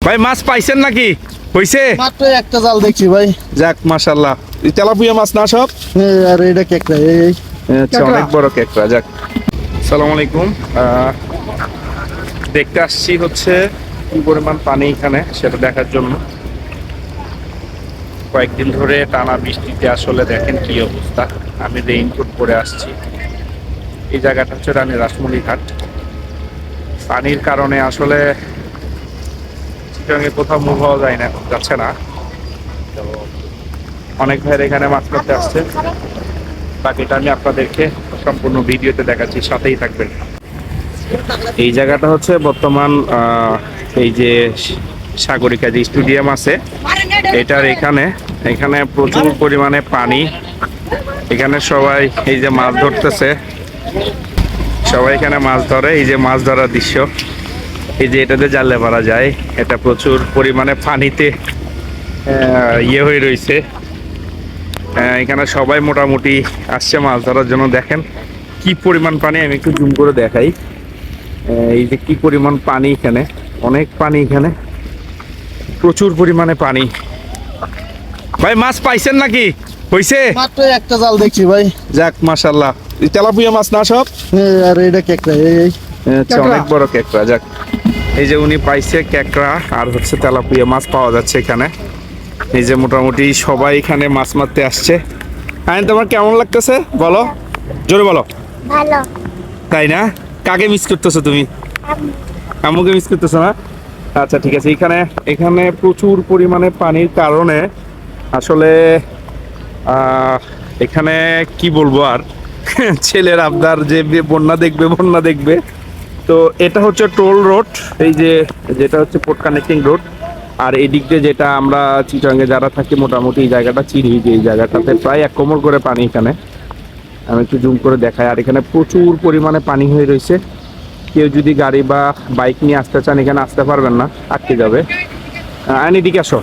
ভাই মাছ পাইছেন নাকি? হইছে? মাত্র একটা জাল দেখছি ভাই। যাক মাশাআল্লাহ। এই তেলাপিয়া মাছ না সব? আর এটা কেকড়া, এই আচ্ছা, অনেক বড় কেকড়া। যাক, আসসালামু আলাইকুম। দেখতে আসছি হচ্ছে কি পরিমাণ পানি এখানে সেটা দেখার জন্য। কয়েকদিন ধরে টানা বৃষ্টিতে আসলে দেখেন কি অবস্থা। আমি রেইনকোট পরে আসছি। এই জায়গাটা হচ্ছে রানী রাসমণি ঘাট। পানির কারণে আসলে চিটাগাঙে কোথাও মুভ হওয়া যায় না, যাচ্ছে না। তো অনেক ভাইয়ের এখানে মাছ ধরতে আসছে। বাকিটা আমি আপনাদেরকে সম্পূর্ণ ভিডিওতে দেখাচ্ছি, সাথেই থাকবেন। এই জায়গাটা হচ্ছে বর্তমান এই যে সাগরিকা যে স্টেডিয়াম আছে এটার এখানে প্রচুর পরিমাণে পানি। এখানে সবাই এই যে মাছ ধরতেছে, সবাই এখানে মাছ ধরে। এই যে মাছ ধরার দৃশ্য, এই যে এটাতে জালে মারা যায়, এটা প্রচুর পরিমাণে পানিতে ইয়ে হয়ে রয়েছে। এখানে সবাই মোটামুটি আসছে মাছ ধরার জন্য। দেখেন কি পরিমাণ পানি, আমি একটু জুম করে দেখাই। এই যে কি পরিমাণ পানি, এখানে অনেক পানি, এখানে প্রচুর পরিমাণে পানি। ভাই মাছ পাইছেন নাকি? হইছে? মাত্র একটা জাল দেখছি ভাই। যাক মাশাআল্লাহ। এই তেলাপিয়া মাছ না সব? আর এটা কেকড়া, এই আচ্ছা, অনেক বড় কেকড়া। যাক, এই যে উনি পাইছে কেকড়া আর হচ্ছে তেলাপিয়া মাছ পাওয়া যাচ্ছে এখানে। এই যে মোটামুটি সবাই এখানে মাছ মারতে আসছে। হ্যাঁ, তোমার কেমন লাগতেছে বলো, জোরে বলো। ভালো। তাই না? কাকে মিস করতেছো তুমি? আম্মুকে মিস করতেছো না? আচ্ছা ঠিক আছে। এখানে প্রচুর পরিমাণে পানির কারণে আসলে এখানে কি বলবো আর, ছেলের আবদার যে বন্যা দেখবে। তো এটা হচ্ছে টোল রোড, এই যে যেটা হচ্ছে পোর্ট কানেক্টিং রোড। আর এই দিক দিয়ে যেটা আমরা চিটাগাঙে যারা থাকি মোটামুটি এই জায়গাটা চিনি, যে এই জায়গাটাতে প্রায় 1 কোমর করে পানি। এখানে আমি একটু জুম করে দেখাই। আর এখানে প্রচুর পরিমাণে পানি হয়ে রয়েছে। কেউ যদি গাড়ি বা বাইক নিয়ে আসতে চান এখানে আসতে পারবেন না, আটকে যাবে। এদিকে আসো।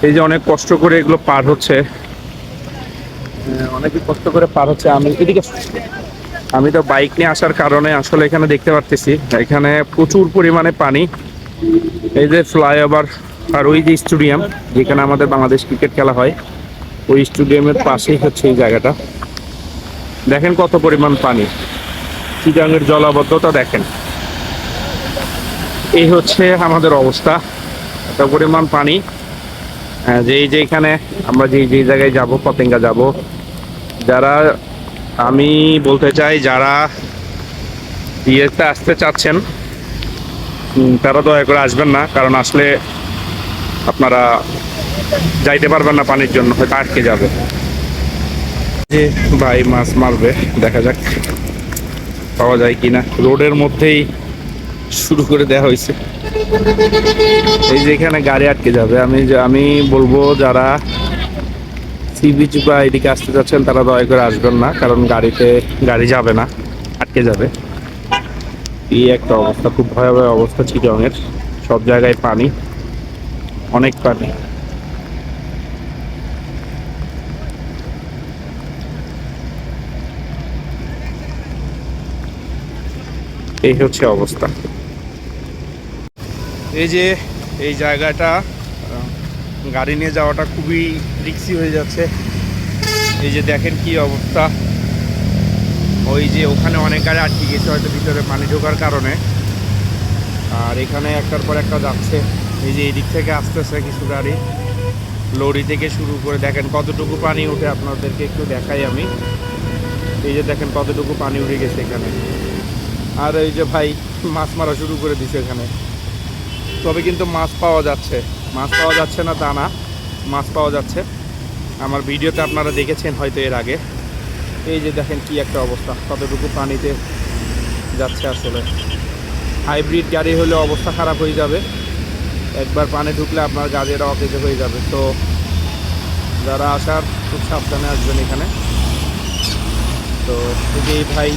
এই যে অনেক কষ্ট করে এগুলো পার হচ্ছে, অনেকই কষ্ট করে পার হচ্ছে। আমি তো বাইক নিয়ে আসার কারণে আসলে এখানে দেখতে পারতেছি এখানে প্রচুর পরিমাণে পানি। এই যে ফ্লাইওভার আর ওই যে স্টেডিয়াম যেখানে আমাদের বাংলাদেশ ক্রিকেট খেলা হয়, ওই স্টেডিয়ামের পাশেই হচ্ছে এই জায়গাটা। দেখেন কত পরিমাণ পানি, চিটাগাঙের জলাবদ্ধতা দেখেন। এই হচ্ছে আমাদের অবস্থা, এত পরিমাণ পানি। যে এখানে আমরা যে জায়গায় যাব, পতেঙ্গা যাব, যারা আমি বলতে চাই যারা বিয়েতে আসতে চাচ্ছেন তারা দয়া করে আসবেন না, কারণ আসলে আপনারা যাইতে পারবেন না পানির জন্য, হয়তো আটকে যাবে। যে ভাই মাছ মারবে, দেখা যাক পাওয়া যায় কিনা। রোডের মধ্যেই শুরু করে দেওয়া হয়েছে। এই যে এখানে গাড়ি আটকে যাবে। আমি বলবো যারা সি বিচ বা এদিকে আসতে যাচ্ছেন তারা দয়া করে আসবেন না, কারণ গাড়ি যাবে না, আটকে যাবে। এই একটা অবস্থা, খুব ভয়াবহ অবস্থা চিটাগাঙের। সব জায়গায় পানি, অনেক পানি। এই হচ্ছে অবস্থা। এই যে এই জায়গাটা গাড়ি নিয়ে যাওয়াটা খুবই রিস্কি হয়ে যাচ্ছে। এই যে দেখেন কি অবস্থা, ওই যে ওখানে অনেক গাড়ি আটকে গেছে হয়তো ভিতরে পানি ঢোকার কারণে। আর এখানে একটার পর একটা যাচ্ছে। এই যে এই দিক থেকে আসতেছে কিছু গাড়ি, লরি থেকে শুরু করে। দেখেন কতটুকু পানি উঠে, আপনাদেরকে একটু দেখাই আমি। এই যে দেখেন কতটুকু পানি উঠে গেছে এখানে। আর এই যে ভাই মাছ মারা শুরু করে দিছে এখানে। তবে কিন্তু মাছ পাওয়া যাচ্ছে না তা না, মাছ পাওয়া যাচ্ছে। আমার ভিডিওতে আপনারা দেখেছেন হয়তো এর আগে। এই যে দেখেন কি একটা অবস্থা, কতটুকু পানিতে যাচ্ছে। আসলে হাইব্রিড গাড়ি হলে অবস্থা খারাপ হয়ে যাবে, একবার পানি ঢুকলে আপনার গাড়িটা অকেজো হয়ে যাবে। তো যারা আসার খুব সাবধানে আসবেন এখানে। তো এই যে ভাই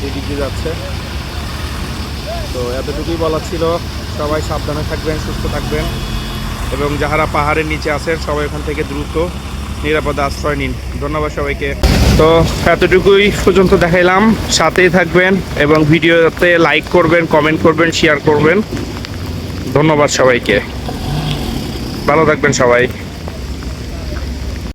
এদিকে যাচ্ছে। তো এতটুকুই বলা ছিল, সবাই সাবধানে থাকবেন, সুস্থ থাকবেন, এবং যারা পাহাড়ের নিচে আছেন সবাই ওখান থেকে দ্রুত নিরাপদ আশ্রয় নিন। ধন্যবাদ সবাইকে। তো এতটুকুই পর্যন্ত দেখাইলাম, সাথেই থাকবেন এবং ভিডিওতে লাইক করবেন, কমেন্ট করবেন, শেয়ার করবেন। ধন্যবাদ সবাইকে, ভালো থাকবেন সবাই।